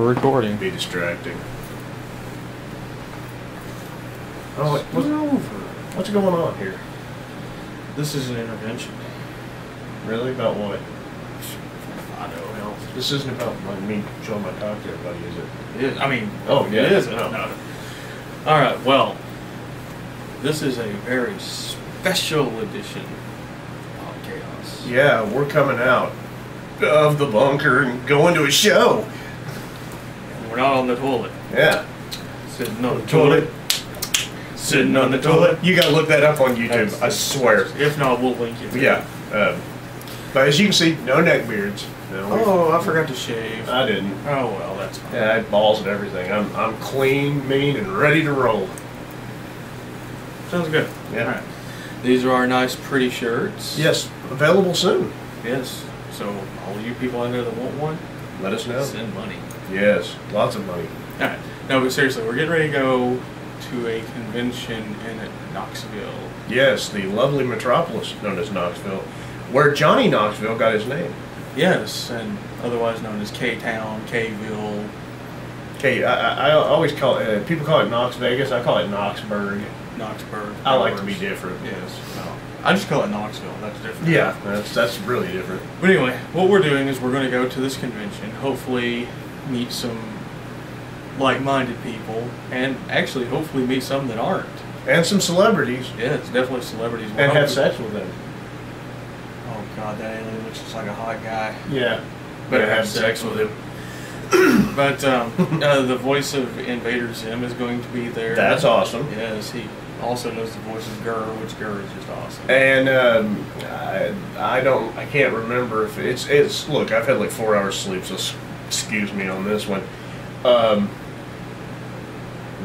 we're recording. Be distracting. Oh, what's going on here? This is an intervention. Really? About what? I know, hell. This isn't about me showing my cock to everybody, is it? It is. I mean, oh, yeah. It is. No. No. All right, well, this is a very special edition of Chaos. Yeah, we're coming out of the bunker and going to a show. And we're not on the toilet. Yeah. Sitting on the toilet. Sitting on the toilet. You gotta look that up on YouTube, I swear. If not, we'll link it. Yeah. But as you can see, no neck beards. No, oh, I forgot to shave. I didn't. Oh, well, that's fine. Yeah, I had balls and everything. I'm clean, mean, and ready to roll. Sounds good. Yeah. All right. These are our nice, pretty shirts. Yes, available soon. Yes. So, all you people out there that want one, let us know. Send money. Yes, lots of money. All right. No, but seriously, we're getting ready to go to a convention in Knoxville. Yes, the lovely metropolis known as Knoxville, where Johnny Knoxville got his name. Yes, and otherwise known as K-Town, K-ville. I always call it, people call it Knox Vegas, I call it Knoxburg. Knoxburg. I like to be different. Yes. No. I just call it Knoxville, that's different. Yeah, that's really different. But anyway, what we're doing is we're going to go to this convention, hopefully meet some like-minded people, and actually hopefully meet some that aren't. And some celebrities. Yeah, it's definitely celebrities. And have sex with them. Oh God, that alien looks just like a hot guy. Yeah. Better have sex with him. But the voice of Invader Zim is going to be there. That's awesome. Yes, he also knows the voice of Gurr, which Gurr is just awesome. And I can't remember if it's look, I've had like 4 hours sleep, so excuse me on this one.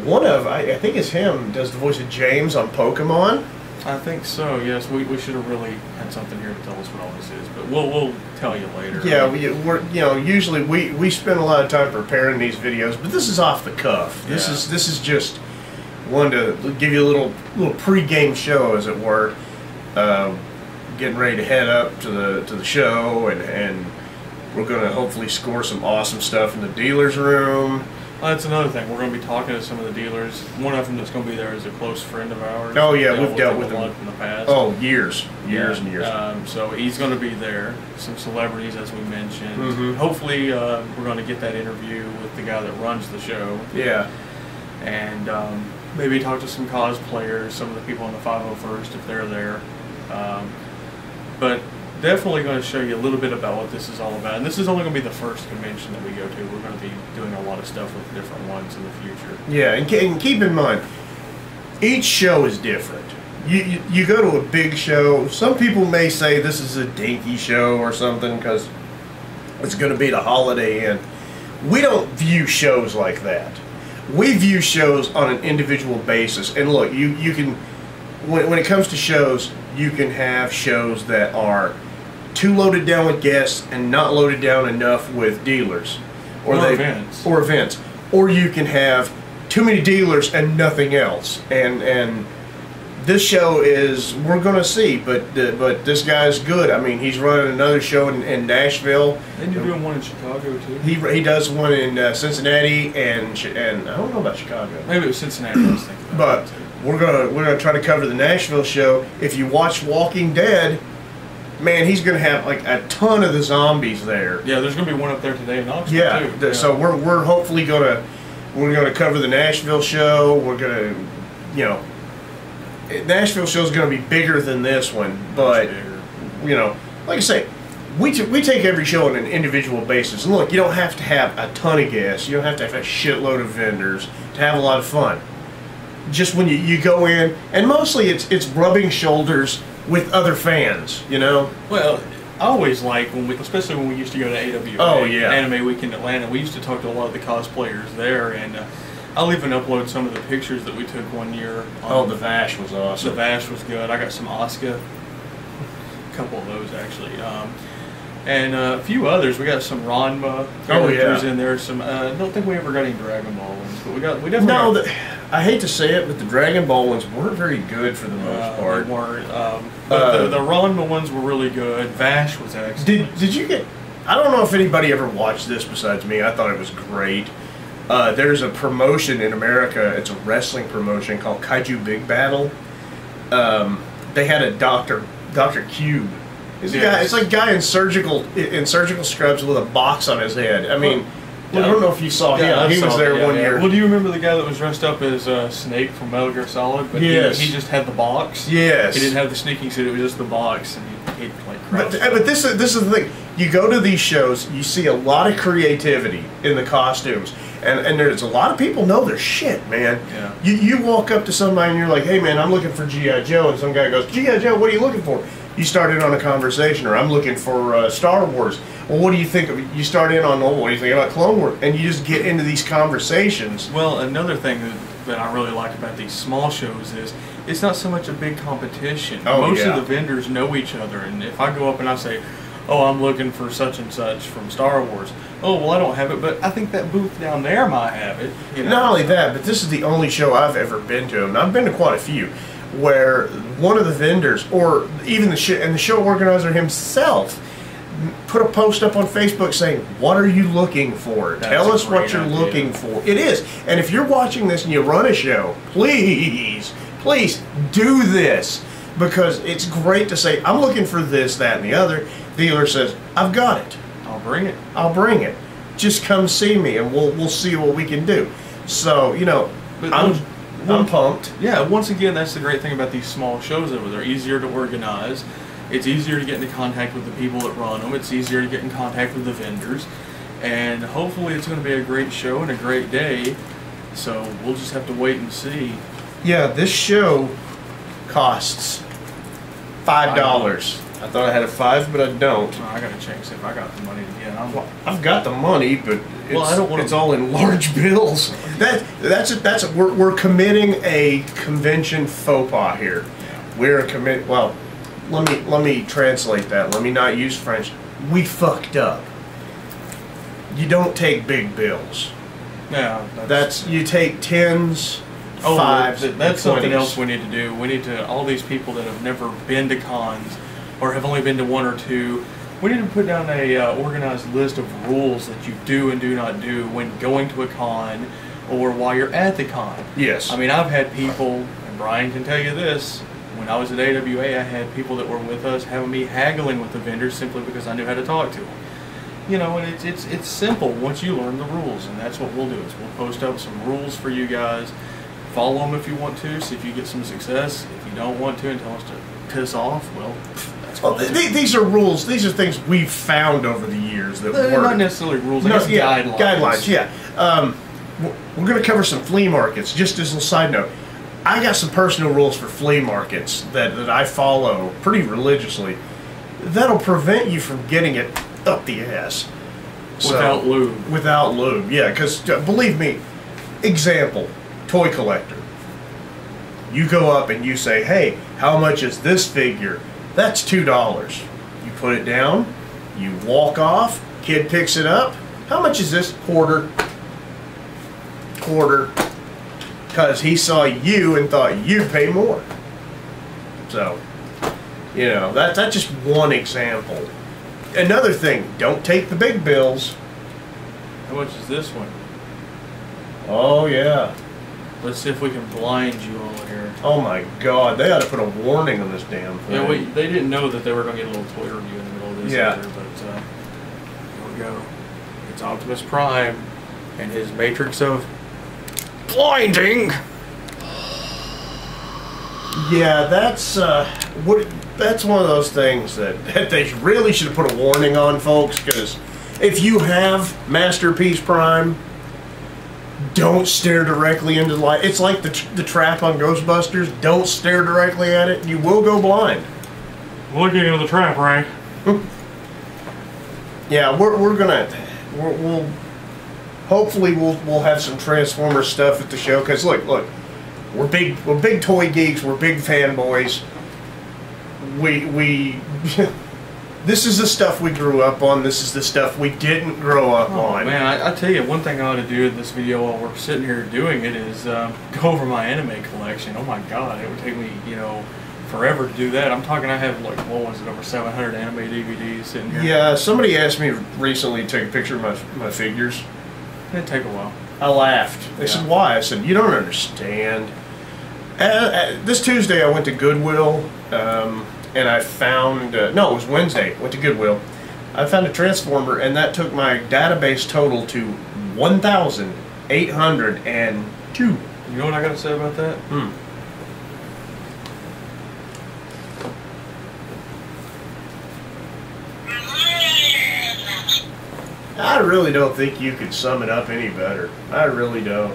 I think it's him, does the voice of James on Pokemon. I think so, yes. We should have really had something here to tell us what all this is, but we'll tell you later. Yeah, we're usually we spend a lot of time preparing these videos, but this is off the cuff. Yeah. This is just one to give you a little pre-game show, as it were. Getting ready to head up to the show, and we're going to hopefully score some awesome stuff in the dealer's room. That's another thing. We're going to be talking to some of the dealers. One of them that's going to be there is a close friend of ours. Oh yeah, we've dealt with him in the past. Oh, years and years. So he's going to be there. Some celebrities, as we mentioned. Mm-hmm. Hopefully, we're going to get that interview with the guy that runs the show. Yeah. And maybe talk to some cosplayers, some of the people on the 501st if they're there. But definitely going to show you a little bit about what this is all about. And this is only going to be the first convention that we go to. We're going to be doing a lot of stuff with different ones in the future. Yeah, and keep in mind, each show is different. You go to a big show, some people may say this is a dinky show or something because it's going to be the Holiday Inn. We don't view shows like that. We view shows on an individual basis. And look, you can, when it comes to shows, you can have shows that are too loaded down with guests and not loaded down enough with dealers, or events, or you can have too many dealers and nothing else. And this show is, we're going to see, but this guy's good. I mean, he's running another show in Nashville. And you're doing one in Chicago too. He does one in Cincinnati and I don't know about Chicago. Maybe it was Cincinnati. I was thinking about but we're gonna try to cover the Nashville show. If you watch Walking Dead, man, he's gonna have like a ton of the zombies there. Yeah, there's gonna be one up there today in Knoxville too. Yeah. So we're hopefully gonna cover the Nashville show. We're gonna, Nashville show is gonna be bigger than this one, but like I say, we take every show on an individual basis. And look, you don't have to have a ton of guests. You don't have to have a shitload of vendors to have a lot of fun. Just when you go in, and mostly it's rubbing shoulders with other fans, Well, I always like especially when we used to go to AWA. Oh yeah, Anime Week in Atlanta. We used to talk to a lot of the cosplayers there, and I'll even upload some of the pictures that we took one year. The Vash was awesome. The Vash was good. I got some Asuka, a couple of those actually, and a few others. We got some Ranma characters in there. Some I don't think we ever got any Dragon Ball ones, but we definitely. I hate to say it, but the Dragon Ball ones weren't very good for the most part. They weren't. But the Ranma ones were really good. Vash was excellent. Did you get? I don't know if anybody ever watched this besides me. I thought it was great. There's a promotion in America. It's a wrestling promotion called Kaiju Big Battle. They had a Dr. Cube. He's a guy. It's like a guy in surgical scrubs with a box on his head. I mean, I don't know if you saw him. He was there one year. Well, do you remember the guy that was dressed up as Snake from Metal Gear Solid? But yes. He just had the box. Yes. He didn't have the sneaking suit. It was just the box, and he'd like crouch. But this is the thing. You go to these shows, you see a lot of creativity in the costumes. And there's a lot of people know their shit, man. Yeah. You walk up to somebody and you're like, hey, man, I'm looking for G.I. Joe. And some guy goes, G.I. Joe, what are you looking for? You start in on a conversation, or I'm looking for Star Wars. Well, what do you think of? You start in on, what do you think about Clone Wars? And you just get into these conversations. Well, another thing that I really like about these small shows is it's not so much a big competition. Most of the vendors know each other. And if I go up and I say, oh, I'm looking for such and such from Star Wars. Oh, well, I don't have it, but I think that booth down there might have it. You know? Not only that, but this is the only show I've ever been to, and I've been to quite a few, where one of the vendors, or even the show organizer himself, put a post up on Facebook saying, what are you looking for? Tell us what you're looking for. It is. And if you're watching this and you run a show, please do this. Because it's great to say, I'm looking for this, that, and the other. Dealer says, I've got it. I'll bring it. I'll bring it. Just come see me, and we'll see what we can do. So, you know, I'm pumped. Yeah, once again, that's the great thing about these small shows over there. Easier to organize. It's easier to get into contact with the people that run them. It's easier to get in contact with the vendors. And hopefully it's going to be a great show and a great day. So we'll just have to wait and see. Yeah, this show costs $5. I thought I had a 5, but I don't. Oh, I gotta check see if I got the money to get. I've got the money, but it's all in large bills. We're committing a convention faux pas here. Yeah. Well, let me translate that. Let me not use French. We fucked up. You don't take big bills. Yeah. You take 10s. Oh, 5s. That's something else we need to do. We need to, all these people that have never been to cons or have only been to one or two, we need to put down a organized list of rules that you do and do not do when going to a con or while you're at the con. Yes. I mean, I've had people, and Brian can tell you this, when I was at AWA, I had people that were with us having me haggling with the vendors simply because I knew how to talk to them. You know, and it's simple once you learn the rules, and that's what we'll do. Is we'll post up some rules for you guys. Follow them if you want to, see if you get some success. If you don't want to and tell us to piss off, well, that's cool. These are rules. These are things we've found over the years that They're work. not necessarily rules, I guess guidelines. Guidelines, yeah. We're going to cover some flea markets. Just as a side note, I got some personal rules for flea markets that I follow pretty religiously. That'll prevent you from getting it up the ass. Without lube. Without lube, yeah. Because, believe me, example. Toy collector. You go up and you say, hey, how much is this figure? That's $2. You put it down, you walk off, kid picks it up. How much is this? Quarter. Because he saw you and thought you'd pay more. So, you know, that's just one example. Another thing, don't take the big bills. How much is this one? Oh, yeah. Let's see if we can blind you all here. Oh my God, they ought to put a warning on this damn thing. Yeah, they didn't know that they were going to get a little toy review in the middle of this either, but here we go. It's Optimus Prime and his matrix of blinding. Yeah, that's one of those things that they really should have put a warning on, folks, because if you have Masterpiece Prime, don't stare directly into the light. It's like the trap on Ghostbusters. Don't stare directly at it. You will go blind. Looking into the trap, right? Yeah, we'll hopefully we'll have some Transformers stuff at the show. Cause look, we're big toy geeks. We're big fanboys. We this is the stuff we grew up on. This is the stuff we didn't grow up on. Man, I tell you, one thing I ought to do in this video while we're sitting here doing it is go over my anime collection. Oh my God, it would take me, forever to do that. I'm talking, I have like, what was it, over 700 anime DVDs sitting here. Yeah, somebody asked me recently to take a picture of my figures. It'd take a while. I laughed. They said, why? I said, you don't understand. This Tuesday I went to Goodwill, and I found, no, it was Wednesday, went to Goodwill. I found a transformer, and that took my database total to 1,802. You know what I gotta say about that? I really don't think you could sum it up any better. I really don't.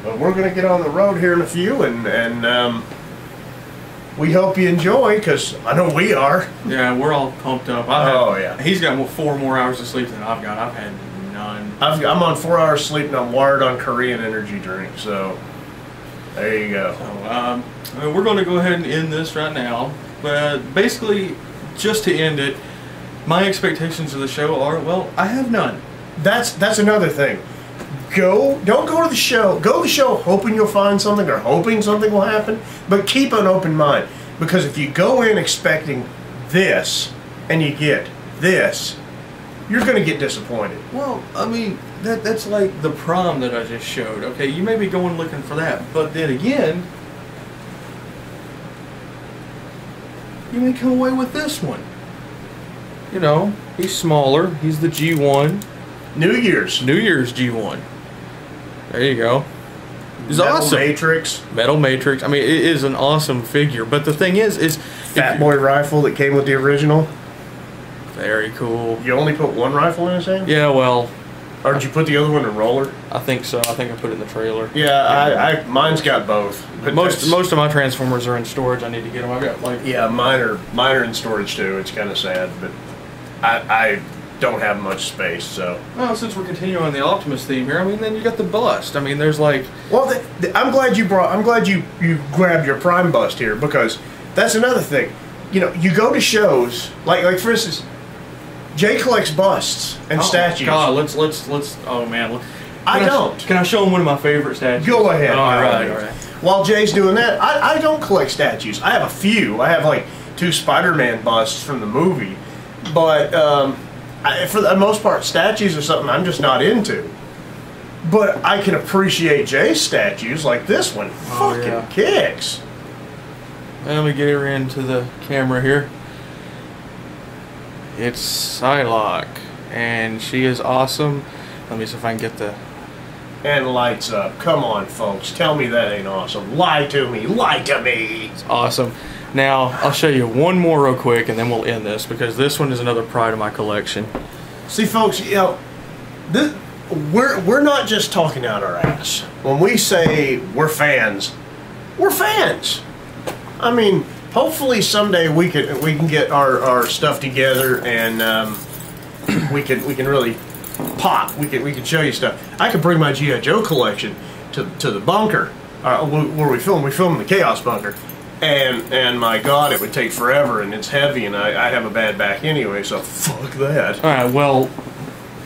But we're going to get on the road here in a few, and we hope you enjoy, because I know we are. Yeah, we're all pumped up. Yeah. He's got 4 more hours of sleep than I've got. I've had none. I'm on 4 hours sleep, and I'm wired on Korean energy drink, so there you go. So, we're going to go ahead and end this right now. But basically, just to end it, my expectations of the show are, well, I have none. That's another thing. Don't go to the show. Go to the show hoping you'll find something or hoping something will happen, but keep an open mind. Because if you go in expecting this and you get this, you're going to get disappointed. Well, I mean, that's like the prom that I just showed. Okay, you may be going looking for that, but then again, you may come away with this one. You know, he's smaller. He's the G1. New Year's G1. There you go. He's Metal awesome. Matrix. Metal Matrix. I mean, it is an awesome figure. But the thing is Fat Boy rifle that came with the original. Very cool. You only put one rifle in his hand? Yeah, well. Or did you put the other one in roller? I think so. I think I put it in the trailer. Yeah, mine's got both. But most of my Transformers are in storage. I need to get them. I got like. Yeah, mine are in storage too. It's kind of sad, but I don't have much space, so. Well, since we're continuing on the Optimus theme here, I mean, then you got the bust. I mean, there's like. Well, I'm glad you grabbed your Prime bust here, because that's another thing. You know, you go to shows like for instance, Jay collects busts and statues. God, let's. Oh man, Can I show him one of my favorite statues? Go ahead. All right. While Jay's doing that, I don't collect statues. I have a few. I have like 2 Spider-Man busts from the movie, but for the most part, statues are something I'm just not into. But I can appreciate Jay's statues, like this one. Fucking kicks. Let me get her into the camera here. It's Psylocke, and she is awesome. Let me see if I can get the... And lights up. Come on, folks. Tell me that ain't awesome. Lie to me. Lie to me. It's awesome. Now, I'll show you one more real quick, and then we'll end this, because this one is another pride of my collection. See, folks, you know, we're not just talking out our ass. When we say we're fans, we're fans. I mean, hopefully someday we can get our stuff together, and we can really pop. We can show you stuff. I could bring my G.I. Joe collection to the bunker, where we film. We film in the Chaos Bunker. And my God, it would take forever, and it's heavy, and I have a bad back anyway, so fuck that. All right, well,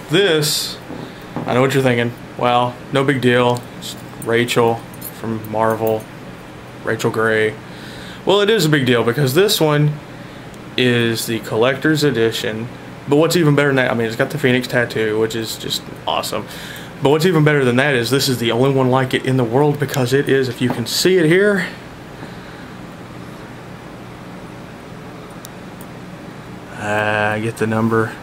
this, I know what you're thinking. Well, no big deal. It's Rachel from Marvel, Rachel Gray. Well, it is a big deal, because this one is the collector's edition. But what's even better than that, I mean, it's got the Phoenix tattoo, which is just awesome. But what's even better than that is this is the only one like it in the world, because it is, if you can see it here, get the number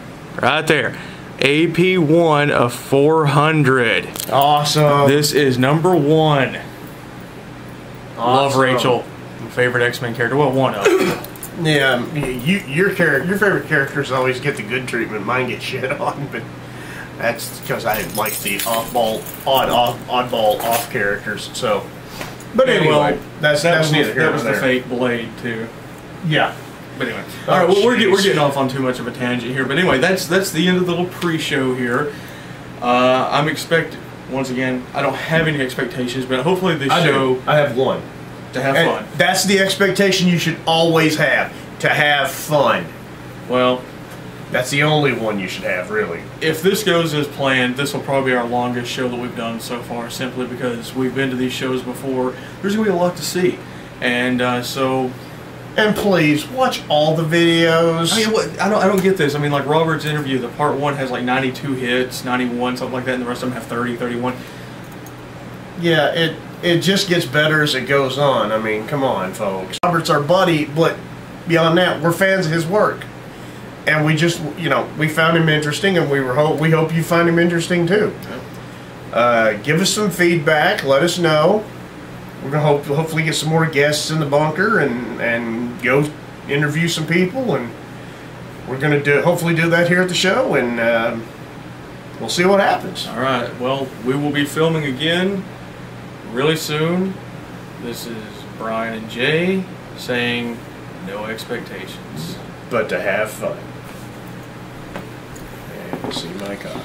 right there. AP1 of 400. Awesome. This is number 1. Awesome. Love Rachel. My favorite X-Men character. Well, one of them. Yeah, your favorite characters always get the good treatment. Mine get shit on, but that's because I like the oddball off characters. So, but anyway, well, that's neither here that nor was there. the fake blade too. Yeah. But anyway, all right. Well, we're getting off on too much of a tangent here. But anyway, that's the end of the little pre-show here. I'm expecting, once again, I don't have any expectations, but hopefully this show. I have one. To have fun. That's the expectation you should always have. To have fun. Well, that's the only one you should have, really. If this goes as planned, this will probably be our longest show that we've done so far, simply because we've been to these shows before. There's going to be a lot to see. And so. And please watch all the videos. I mean, I don't get this. I mean, like Robert's interview, the part 1 has like 92 hits, 91, something like that, and the rest of them have 30, 31. Yeah, it just gets better as it goes on. I mean, come on, folks. Robert's our buddy, but beyond that, we're fans of his work, and we just, we found him interesting, and we hope you find him interesting too. Give us some feedback. Let us know. We're gonna hopefully get some more guests in the bunker and go interview some people, and we're gonna hopefully do that here at the show, and we'll see what happens. All right. Well, we will be filming again really soon. This is Brian and Jay saying no expectations, but to have fun. And see my cock.